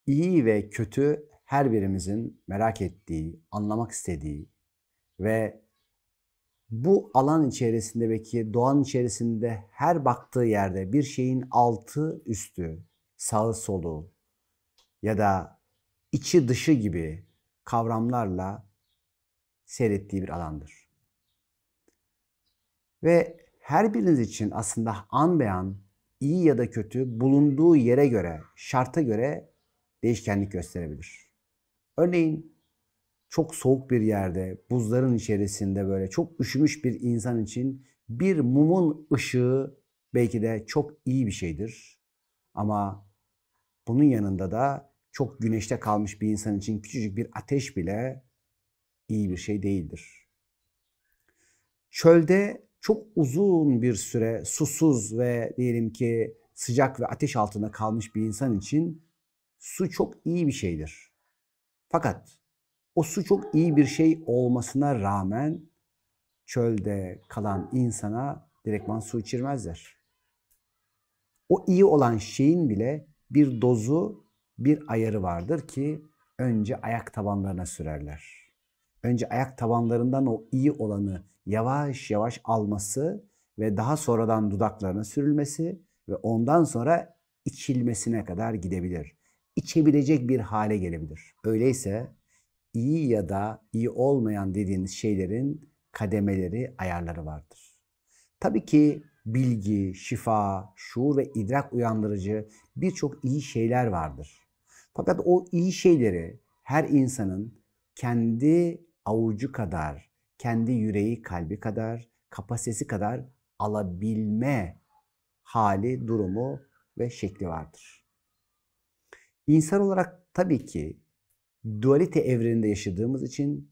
İyi ve kötü her birimizin merak ettiği, anlamak istediği ve bu alan içerisinde belki doğanın içerisinde her baktığı yerde bir şeyin altı üstü, sağı solu ya da içi dışı gibi kavramlarla seyrettiği bir alandır. Ve her biriniz için aslında an be an iyi ya da kötü bulunduğu yere göre, şarta göre değişkenlik gösterebilir. Örneğin çok soğuk bir yerde, buzların içerisinde böyle çok üşümüş bir insan için bir mumun ışığı belki de çok iyi bir şeydir. Ama bunun yanında da çok güneşte kalmış bir insan için küçücük bir ateş bile iyi bir şey değildir. Çölde çok uzun bir süre susuz ve diyelim ki sıcak ve ateş altında kalmış bir insan için su çok iyi bir şeydir. Fakat o su çok iyi bir şey olmasına rağmen çölde kalan insana direktman su içirmezler. O iyi olan şeyin bile bir dozu, bir ayarı vardır ki önce ayak tabanlarına sürerler. Önce ayak tabanlarından o iyi olanı yavaş yavaş alması ve daha sonradan dudaklarına sürülmesi ve ondan sonra içilmesine kadar gidebilir. İçebilecek bir hale gelebilir. Öyleyse iyi ya da iyi olmayan dediğiniz şeylerin kademeleri, ayarları vardır. Tabii ki bilgi, şifa, şuur ve idrak uyandırıcı birçok iyi şeyler vardır. Fakat o iyi şeyleri her insanın kendi avucu kadar, kendi yüreği, kalbi kadar, kapasitesi kadar alabilme hali, durumu ve şekli vardır. İnsan olarak tabii ki dualite evreninde yaşadığımız için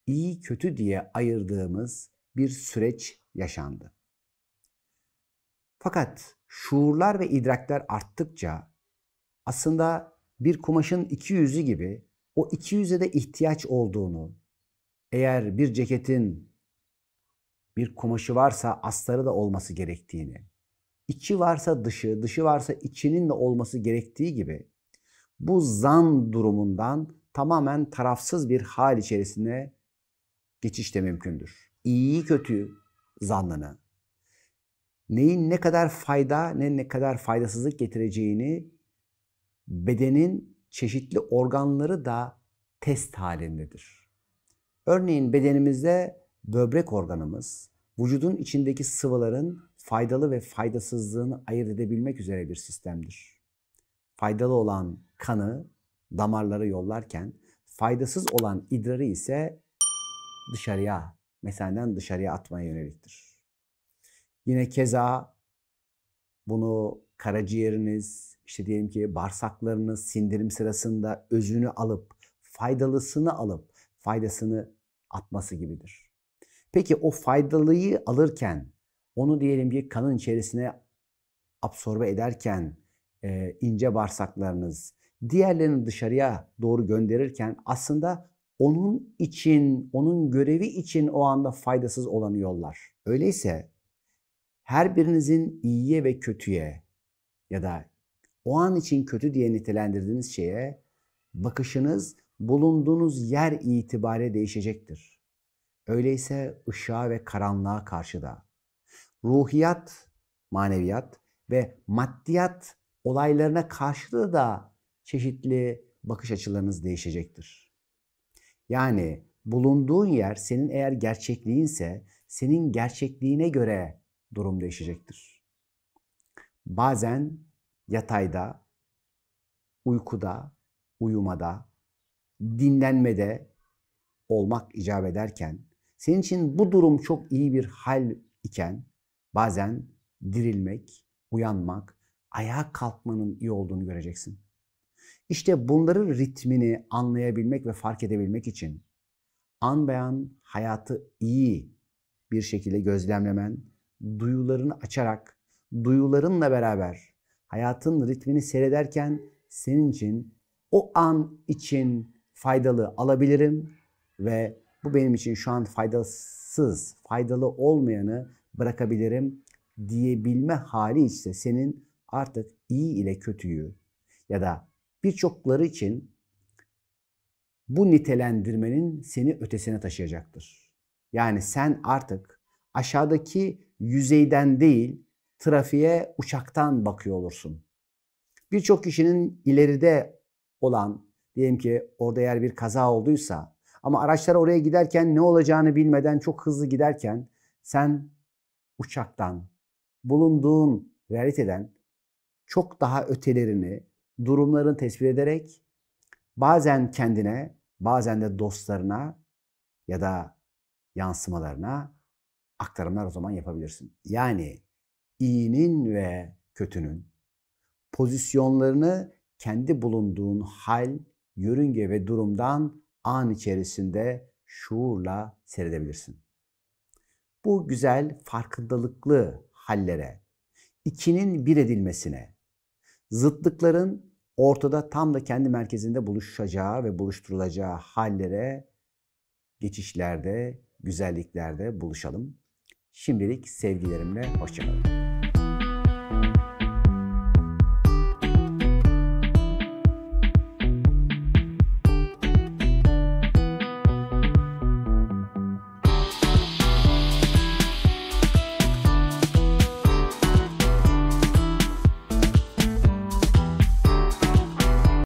iyi kötü diye ayırdığımız bir süreç yaşandı. Fakat şuurlar ve idrakler arttıkça aslında bir kumaşın iki yüzü gibi o iki yüze de ihtiyaç olduğunu, eğer bir ceketin bir kumaşı varsa astarı da olması gerektiğini, içi varsa dışı, dışı varsa içinin de olması gerektiği gibi bu zan durumundan tamamen tarafsız bir hal içerisine geçiş de mümkündür. İyi kötü zannını, neyin ne kadar fayda ne kadar faydasızlık getireceğini bedenin çeşitli organları da test halindedir. Örneğin bedenimizde böbrek organımız vücudun içindeki sıvıların faydalı ve faydasızlığını ayırt edebilmek üzere bir sistemdir. Faydalı olan kanı damarlara yollarken faydasız olan idrarı ise dışarıya, mesenden dışarıya atmaya yöneliktir. Yine keza bunu karaciğeriniz, işte diyelim ki bağırsaklarınız sindirim sırasında özünü alıp, faydalısını alıp, faydasını atması gibidir. Peki o faydalıyı alırken, onu diyelim ki kanın içerisine absorbe ederken, ince bağırsaklarınız, diğerlerini dışarıya doğru gönderirken aslında onun için, onun görevi için o anda faydasız olanı yollar. Öyleyse her birinizin iyiye ve kötüye ya da o an için kötü diye nitelendirdiğiniz şeye bakışınız bulunduğunuz yer itibariyle değişecektir. Öyleyse ışığa ve karanlığa karşı da ruhiyat, maneviyat ve maddiyat olaylarına karşı da çeşitli bakış açılarınız değişecektir. Yani bulunduğun yer senin eğer gerçekliğinse senin gerçekliğine göre durum değişecektir. Bazen yatayda, uykuda, uyumada, dinlenmede olmak icap ederken, senin için bu durum çok iyi bir hal iken, bazen dirilmek, uyanmak, ayağa kalkmanın iyi olduğunu göreceksin. İşte bunların ritmini anlayabilmek ve fark edebilmek için an be an hayatı iyi bir şekilde gözlemlemen, duyularını açarak, duyularınla beraber hayatın ritmini seyrederken senin için o an için faydalı alabilirim ve bu benim için şu an faydasız, faydalı olmayanı bırakabilirim diyebilme hali ise senin artık iyi ile kötüyü ya da birçokları için bu nitelendirmenin seni ötesine taşıyacaktır. Yani sen artık aşağıdaki yüzeyden değil, trafiğe uçaktan bakıyor olursun. Birçok kişinin ileride olan, diyelim ki orada eğer bir kaza olduysa ama araçlar oraya giderken ne olacağını bilmeden çok hızlı giderken sen uçaktan, bulunduğun realiteden çok daha ötelerini, durumların tespit ederek bazen kendine, bazen de dostlarına ya da yansımalarına aktarımlar o zaman yapabilirsin. Yani iyinin ve kötünün pozisyonlarını kendi bulunduğun hal, yörünge ve durumdan an içerisinde şuurla seyredebilirsin. Bu güzel farkındalıklı hallere, ikinin bir edilmesine, zıtlıkların ortada tam da kendi merkezinde buluşacağı ve buluşturulacağı hallere, geçişlerde, güzelliklerde buluşalım. Şimdilik sevgilerimle hoşça kalın.